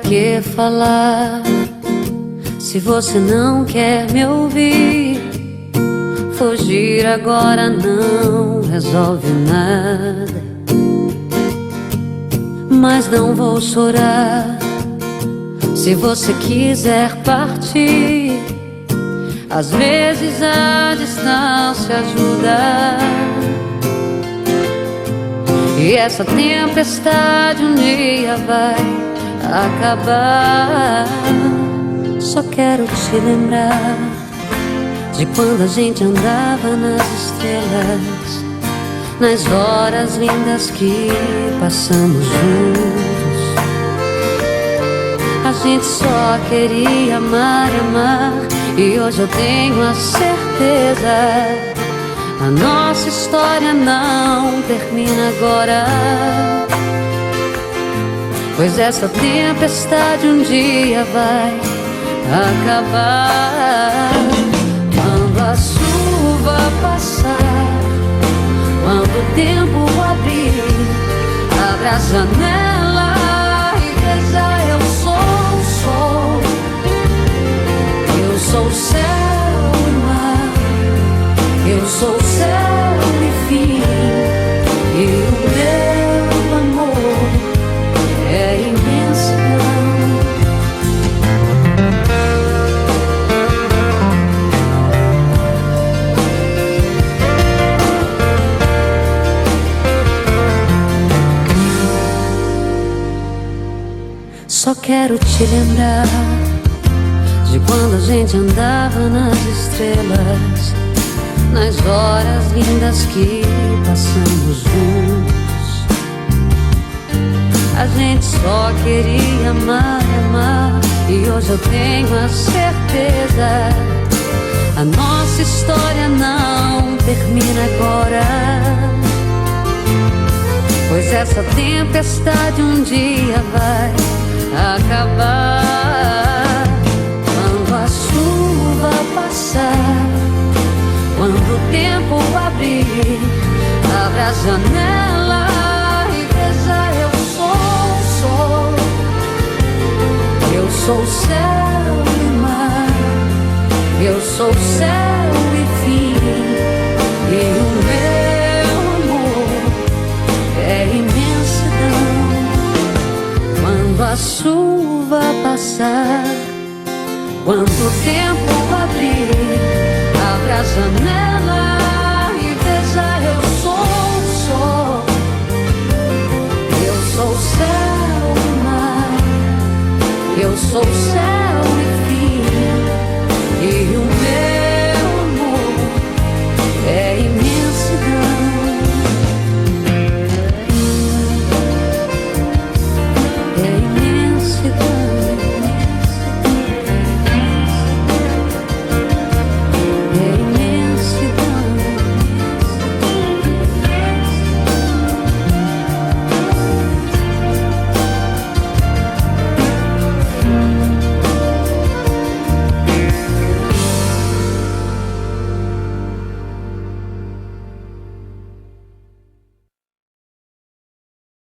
que falar se você não quer me ouvir? Fugir agora não resolve nada, mas não vou chorar se você quiser partir. Às vezes a distância ajuda, e essa tempestade um dia vai acabar. Só quero te lembrar de quando a gente andava nas estrelas, nas horas lindas que passamos juntos. A gente só queria amar e amar, e hoje eu tenho a certeza, a nossa história não termina agora, pois essa tempestade um dia vai acabar. Quando a chuva passar, quando o tempo abrir, abra a janela e veja, eu sou o sol, eu sou o céu e mar, eu sou o céu e fim, e o meu amor é imensidão. Só quero te lembrar de quando a gente andava nas estrelas, nas horas lindas que passamos juntos. A gente só queria amar e amar, e hoje eu tenho a certeza, a nossa história não termina agora, pois essa tempestade um dia vai acabar. Quando a chuva passar, quando o tempo abrir, abra a janela e veja, eu sou o sol, eu sou o céu e mar, eu sou o céu e fim, e o meu amor é imensidão. Quando a chuva passar, quando o tempo abrir, abra a janela e veja, eu sou o sol, eu sou o céu e mar, eu sou o céu e